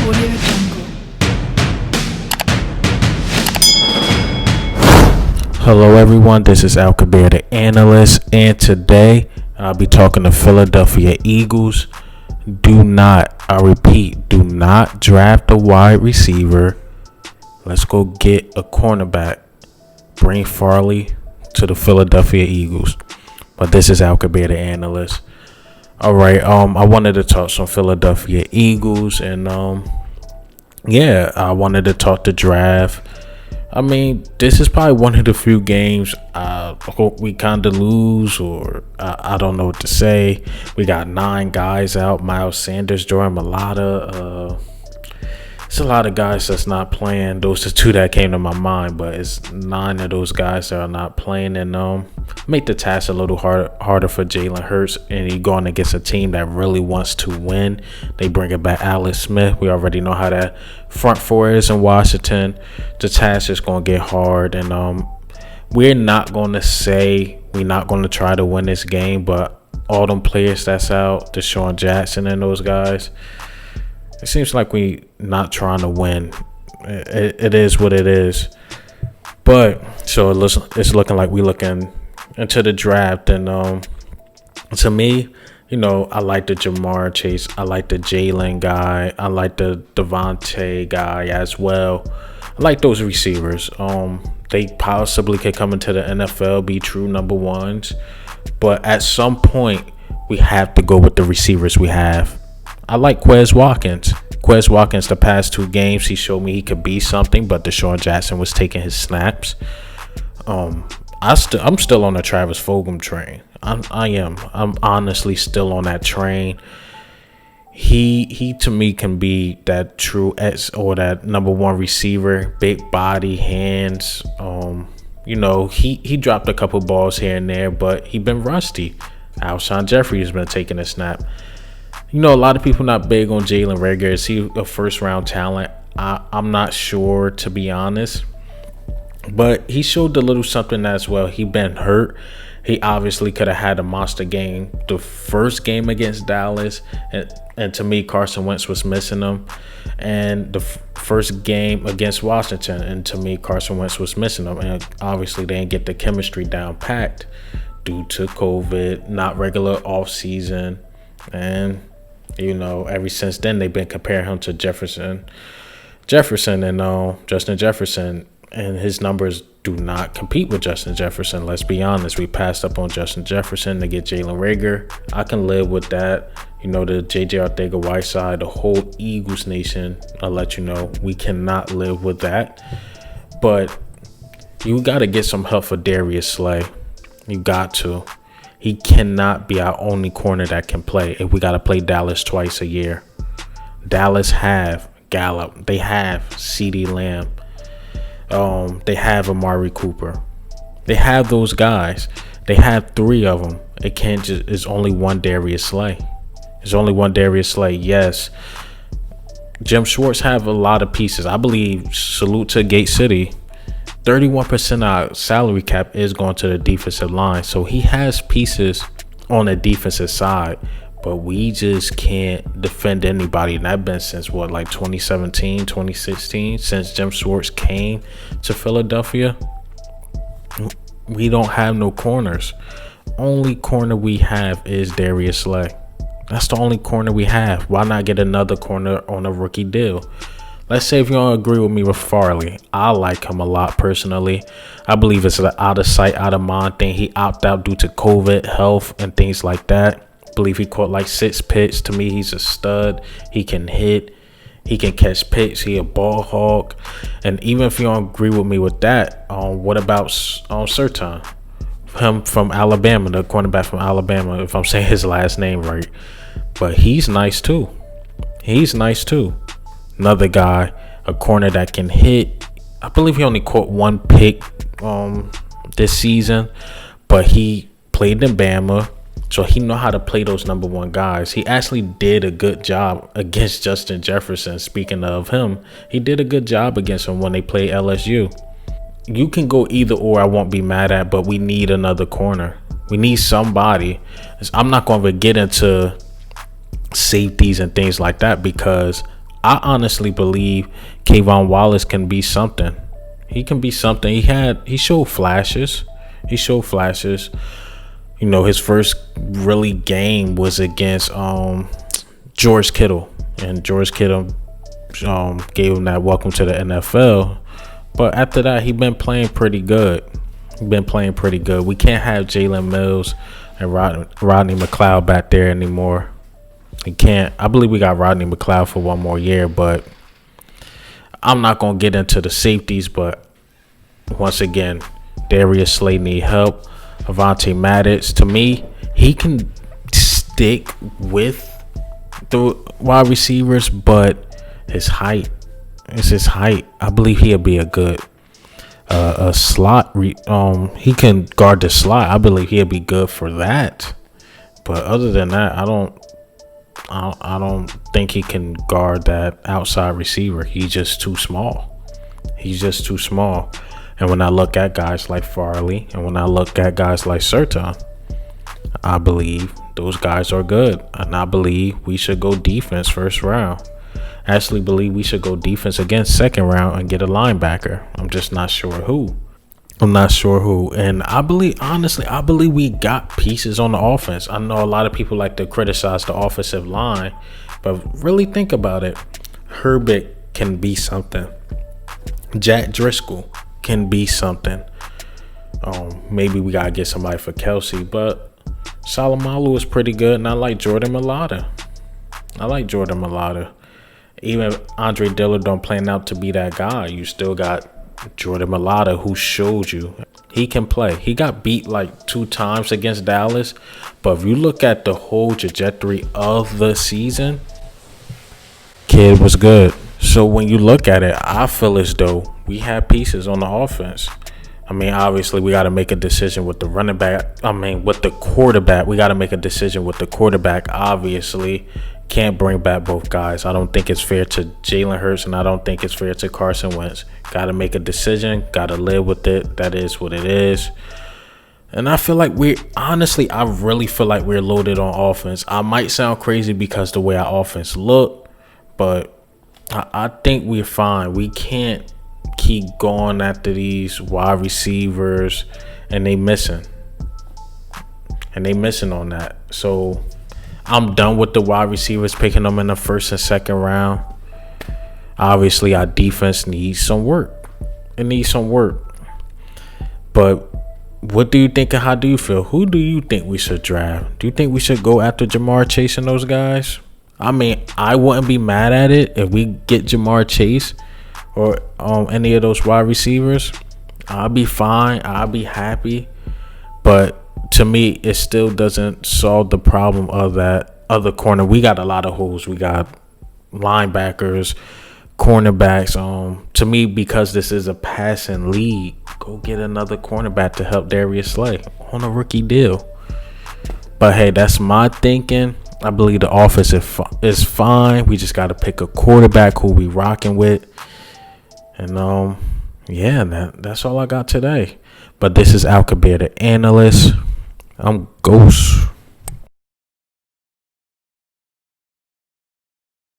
Audio Jungle. Hello everyone, this is Al Kabir, the analyst, and today I'll be talking to Philadelphia Eagles. I repeat, do not draft a wide receiver. Let's go get a cornerback. Bring Farley to the Philadelphia Eagles. But this is Al Kabir, the analyst. All right, I wanted to talk some Philadelphia Eagles, and I wanted to talk the draft. I mean, this is probably one of the few games I hope we kind of lose, or I don't know what to say. We got 9 guys out. Miles Sanders, Jordan Mailata. It's a lot of guys that's not playing. Those are 2 that came to my mind, but it's 9 of those guys that are not playing, and make the task a little harder for Jalen Hurts. And he going against a team that really wants to win. They bring it back Alex Smith. We already know how that front four is in Washington. The task is going to get hard, and we're not going to say we're not going to try to win this game, but all them players that's out, Deshaun Jackson and those guys, it seems like we not trying to win. It is what it is. But so it's looking like we looking into the draft, and to me, I like the Jamar Chase, I like the Jalen guy, I like the Devontae guy as well. I like those receivers. They possibly could come into the NFL, be true number ones, but at some point we have to go with the receivers we have. I like Quez Watkins. The past 2 games, he showed me he could be something, but Deshaun Jackson was taking his snaps. I'm still on the Travis Fulgham train. I'm honestly still on that train. He to me can be that true X or that number 1 receiver, big body, hands. He dropped a couple balls here and there, but he been rusty. Alshon Jeffrey has been taking a snap. A lot of people not big on Jalen Reagor. Is he a first-round talent? I'm not sure, to be honest. But he showed a little something as well. He been hurt. He obviously could have had a monster game the first game against Dallas. And to me, Carson Wentz was missing him. And the first game against Washington. And to me, Carson Wentz was missing him. And obviously, they didn't get the chemistry down packed due to COVID, not regular off-season. And ever since then, they've been comparing him to Jefferson and Justin Jefferson, and his numbers do not compete with Justin Jefferson. Let's be honest. We passed up on Justin Jefferson to get Jalen Reagor. I can live with that. The J.J. Arcega-Whiteside, the whole Eagles nation, I'll let you know, we cannot live with that. But you got to get some help for Darius Slay. You got to. He cannot be our only corner that can play if we got to play Dallas twice a year. Dallas have Gallup. They have CeeDee Lamb. They have Amari Cooper. They have those guys. They have 3 of them. It's only one Darius Slay. It's only one Darius Slay. Yes. Jim Schwartz have a lot of pieces. I believe, salute to Gate City, 31% of our salary cap is going to the defensive line. So he has pieces on the defensive side, but we just can't defend anybody. And that's been since 2017, 2016, since Jim Schwartz came to Philadelphia. We don't have no corners. Only corner we have is Darius Slay. That's the only corner we have. Why not get another corner on a rookie deal? Let's say if you don't agree with me with Farley. I like him a lot personally. I believe it's an out of sight, out of mind thing. He opted out due to COVID, health, and things like that. I believe he caught 6 picks. To me, he's a stud. He can hit. He can catch picks. He a ball hawk. And even if you don't agree with me with that, what about Surtain? Him from Alabama, the cornerback from Alabama, if I'm saying his last name right. But he's nice too. Another guy, a corner that can hit. I believe he only caught 1 pick this season, but he played in Bama, so he know how to play those number 1 guys. He actually did a good job against Justin Jefferson. Speaking of him, he did a good job against him when they played LSU. You can go either or, I won't be mad at, but we need another corner. We need somebody. I'm not going to get into safeties and things like that because I honestly believe Kayvon Wallace can be something. He can be something. He showed flashes. He showed flashes. You know, his first really game was against George Kittle, and George Kittle gave him that welcome to the NFL. But after that, he been playing pretty good. We can't have Jalen Mills and Rodney McLeod back there anymore. We can't. I believe we got Rodney McLeod for one more year, but I'm not going to get into the safeties. But once again, Darius Slay need help. Avonte Maddox, to me, he can stick with the wide receivers, but his height. It's his height. I believe he'll be a good slot. He can guard the slot. I believe he'll be good for that. But other than that, I don't think he can guard that outside receiver. He's just too small. And when I look at guys like Farley and when I look at guys like Surtain, I believe those guys are good. And I believe we should go defense first round. I actually believe we should go defense again second round and get a linebacker. I'm just not sure who. And I believe we got pieces on the offense. I know a lot of people like to criticize the offensive line, but really think about it. Herbert can be something. Jack Driscoll can be something. Maybe we gotta get somebody for Kelsey, but Salomalu is pretty good, and I like Jordan Mailata. Even Andre Dillard don't plan out to be that guy. You still got Jordan Mailata, who showed you he can play. He got beat like 2 times against Dallas, but if you look at the whole trajectory of the season, kid was good. So when you look at it, I feel as though we have pieces on the offense. I mean, obviously, we got to make a decision with the running back. With the quarterback. We got to make a decision with the quarterback, obviously. Can't bring back both guys. I don't think it's fair to Jalen Hurts, and I don't think it's fair to Carson Wentz. Got to make a decision. Got to live with it. That is what it is. And I feel like I really feel like we're loaded on offense. I might sound crazy because the way our offense look, but I think we're fine. We can't keep going after these wide receivers, and they missing on that. So I'm done with the wide receivers, picking them in the first and second round. Obviously, our defense needs some work. But what do you think and how do you feel? Who do you think we should draft? Do you think we should go after Jamar Chase and those guys? I mean, I wouldn't be mad at it if we get Jamar Chase or any of those wide receivers. I'll be fine. I'll be happy. But to me, it still doesn't solve the problem of that other corner. We got a lot of holes. We got linebackers, cornerbacks. To me, because this is a passing league, go get another cornerback to help Darius Slay on a rookie deal. But hey, that's my thinking. I believe the offense is fine. We just got to pick a quarterback who we rocking with. And that's all I got today. But this is Al Kabir, the analyst. I'm Ghost.